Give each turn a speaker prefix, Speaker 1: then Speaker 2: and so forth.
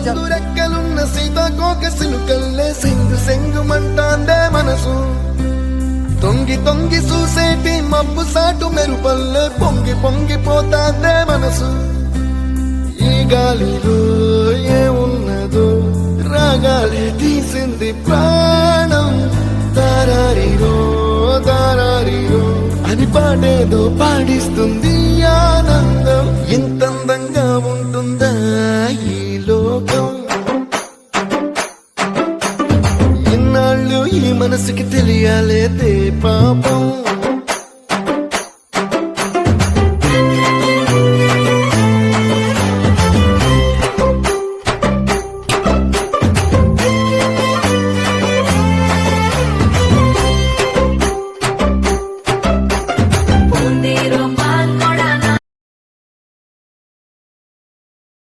Speaker 1: రెక్కలున్న సీతాకోక సినుకల్లే సెంగు సెంగు మంటాందే మనసు తొంగి తొంగి చూసేటి మబ్బు సాటు మెరుపల్లే పొంగి పొంగిపోతాందే మనసు ఈ గాలిలో ఏమున్నదో రాగాలే తీసింది ప్రాణం దారారిరో దారారిరో అని పాడేదో పాడిస్తుంది ఆనందం ఇంత అందంగా ఉంటుందా ఈ లోకం ఇన్నాళ్ళు ఈ మనసుకి తెలియాలేదే పాపం